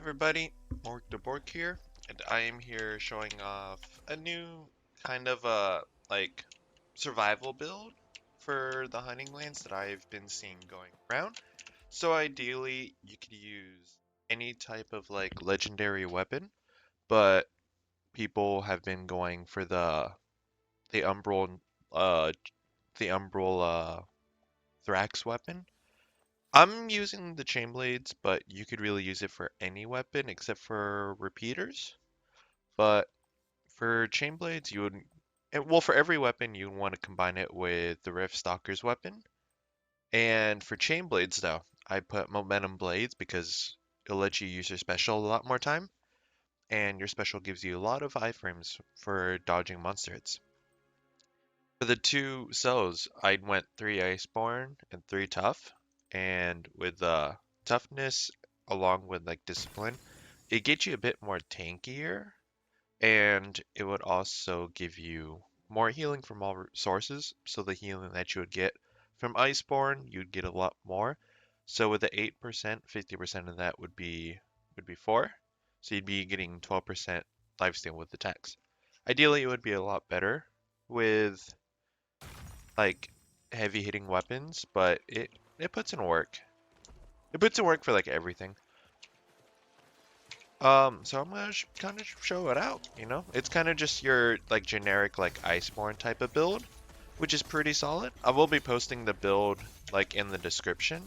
everybody, Mork the Bork here, and I am here showing off a new kind of like survival build for the hunting lands that I've been seeing going around. So ideally, you could use any type of like legendary weapon, but people have been going for the Umbral uh the Umbral Thrax weapon. I'm using the Chainblades, but you could really use it for any weapon except for repeaters. But for Chainblades, you would, well, for every weapon, you want to combine it with the Rift Stalker's weapon. And for Chainblades, though, I put Momentum Blades because it'll let you use your special a lot more time, and your special gives you a lot of iframes for dodging monster hits. For the two cells, I went 3 Iceborne and 3 Tough, and with toughness along with like discipline, it gets you a bit more tankier, and it would also give you more healing from all sources. So the healing that you would get from Iceborne, you'd get a lot more. So with the 8%, 50% of that would be 4. So you'd be getting 12% lifesteal with attacks. Ideally, it would be a lot better with like heavy hitting weapons, but it puts in work. It puts in work for like everything. So I'm gonna kind of show it out, you know? It's kind of just your like generic like Iceborne type of build, which is pretty solid. I will be posting the build like in the description.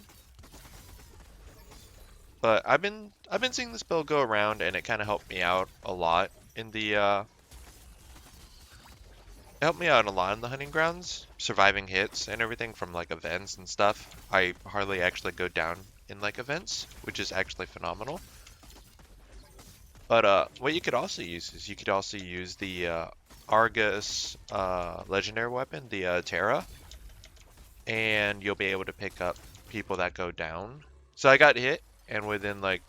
But I've been seeing this build go around and it kind of helped me out a lot in the it helped me out a lot in the hunting grounds, surviving hits and everything from like events and stuff. I hardly actually go down in like events, which is actually phenomenal. But what you could also use is you could also use the Argus legendary weapon, the Terra, and you'll be able to pick up people that go down. So I got hit, and within like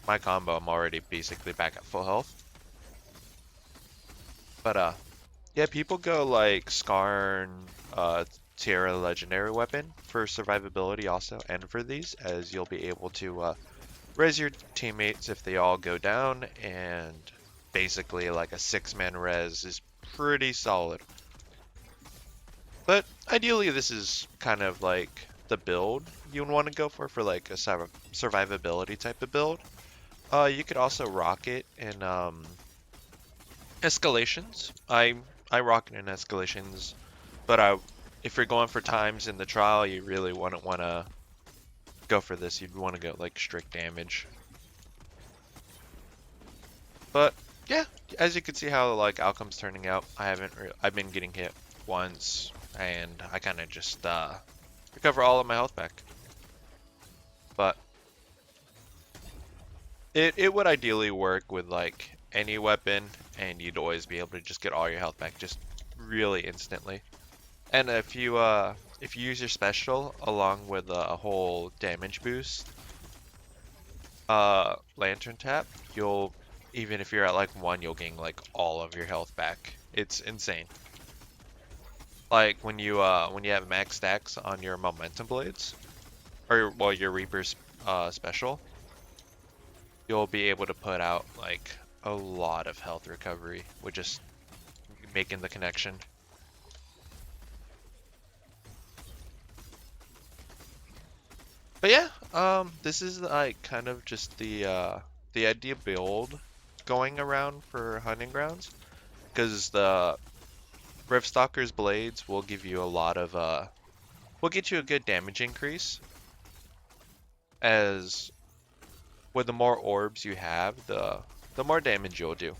my combo, I'm already basically back at full health. But yeah, people go like Skarn, Terra legendary weapon for survivability also, and for these, as you'll be able to res your teammates if they all go down, and basically like a 6-man res is pretty solid. But ideally this is kind of like the build you would want to go for like a survivability type of build. You could also rock it in escalations. I rock it in escalations, but if you're going for times in the trial, you really wouldn't want to go for this. You'd want to go like strict damage. But yeah, as you can see how like outcome's turning out, I've been getting hit once, and I kind of just recover all of my health back. But it would ideally work with like any weapon, and you'd always be able to just get all your health back just really instantly. And if you use your special along with a whole damage boost, lantern tap, you'll, even if you're at like 1, you'll gain like all of your health back. It's insane. Like when you have max stacks on your momentum blades, or well your Reaper's special, you'll be able to put out like a lot of health recovery with just making the connection. But yeah, this is like kind of just the idea build going around for hunting grounds, because the Rift Stalker's blades will give you a lot of will get you a good damage increase, as with the more orbs you have, the more damage you'll do,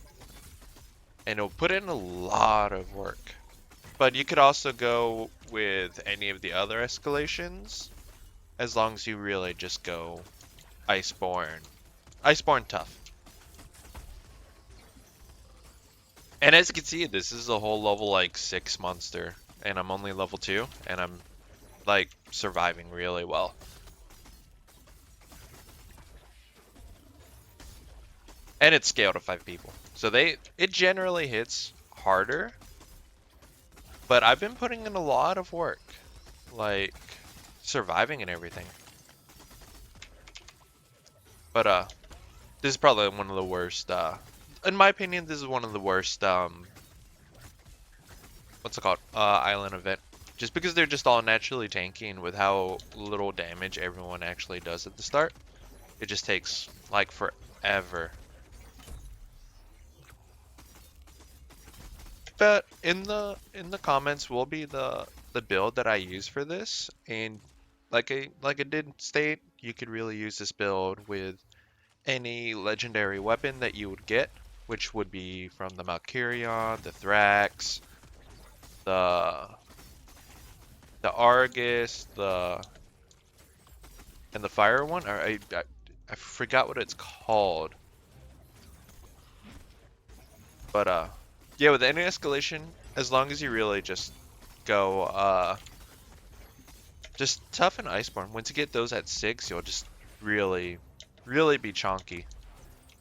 and it'll put in a lot of work. But you could also go with any of the other escalations, as long as you really just go Iceborne. Iceborne tough. And as you can see, this is a whole level like 6 monster, and I'm only level 2, and I'm like surviving really well. And it's scaled to 5 people. So it generally hits harder, but I've been putting in a lot of work, like surviving and everything. But This is probably one of the worst, in my opinion, this is one of the worst, what's it called? Island event. Just because they're just all naturally tanky and with how little damage everyone actually does at the start, it just takes, like, forever. But in the comments will be the build that I use for this, and like I did state, you could really use this build with any legendary weapon that you would get, which would be from the Valkyrion, the Thrax, the the Argus, and the fire one. Or I forgot what it's called, but yeah, with any escalation, as long as you really just go just tough and iceborne. Once you get those at 6, you'll just really, really be chonky.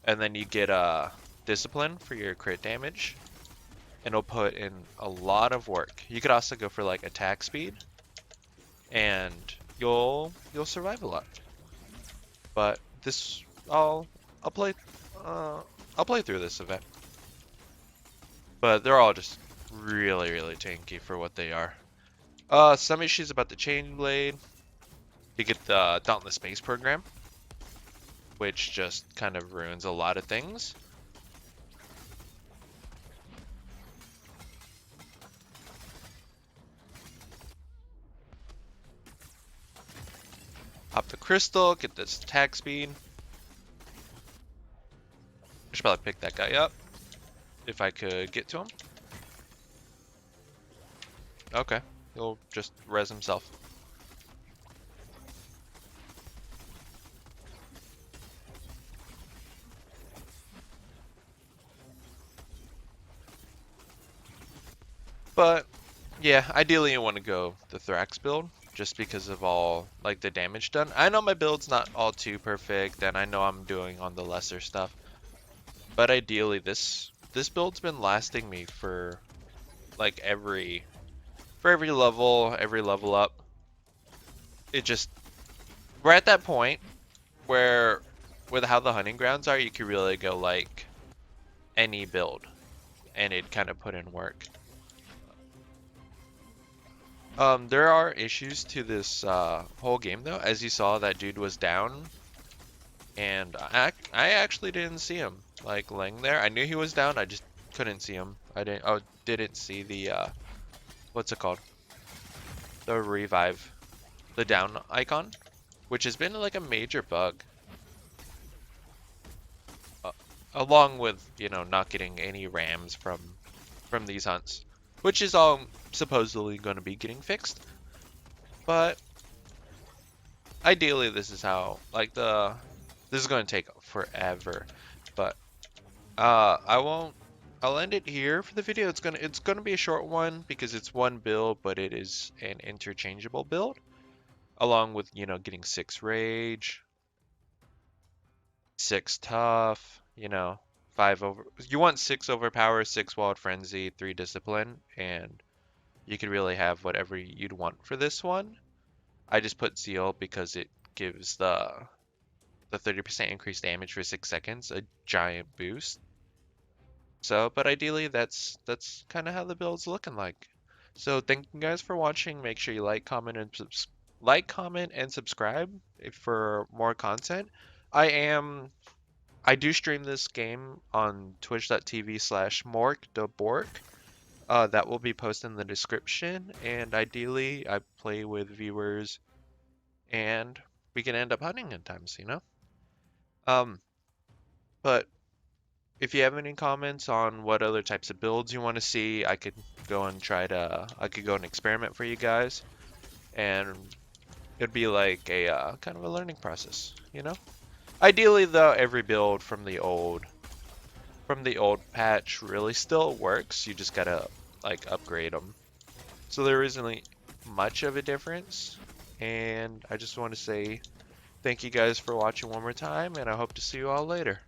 And then you get discipline for your crit damage, and it'll put in a lot of work. You could also go for like attack speed, and you'll survive a lot. But this I'll play I'll play through this event. But they're all just really, really tanky for what they are. Some issues about the Chainblade. You get the Dauntless base program, which just kind of ruins a lot of things. Pop the crystal, get this attack speed. I should probably pick that guy up if I could get to him. Okay, he'll just res himself. But yeah, ideally you want to go the Thrax build just because of all like the damage done. I know my build's not all too perfect, and I know I'm doing on the lesser stuff, but ideally this build's been lasting me for like every level up. It just we're at that point where with how the hunting grounds are, you can really go like any build and it kind of put in work. There are issues to this whole game though. As you saw, that dude was down, and I actually didn't see him like laying there. I knew he was down, I just couldn't see him. I didn't see the what's it called? The revive, the down icon, which has been like a major bug. Along with, you know, not getting any rams from these hunts, which is all supposedly going to be getting fixed. But ideally, this is how like this is going to take forever. But I'll end it here for the video. It's gonna be a short one because it's one build, but it is an interchangeable build, along with, you know, getting 6 rage, 6 tough, you know, 5 over. You want 6 overpower, 6 wild frenzy, 3 discipline, and you could really have whatever you'd want for this one. I just put seal because it gives the 30% increased damage for 6 seconds, a giant boost. So, but ideally, that's kind of how the build's looking like. So, thank you guys for watching. Make sure you like, comment, and subscribe for more content. I do stream this game on twitch.tv/morkdebork. That will be posted in the description, and ideally I play with viewers and we can end up hunting at times, you know? But if you have any comments on what other types of builds you want to see, I could go and experiment for you guys, and it'd be like a kind of a learning process, you know? Ideally though, every build from the old patch really still works. You just gotta like upgrade them. So there isn't really much of a difference. And I just want to say thank you guys for watching one more time, and I hope to see you all later.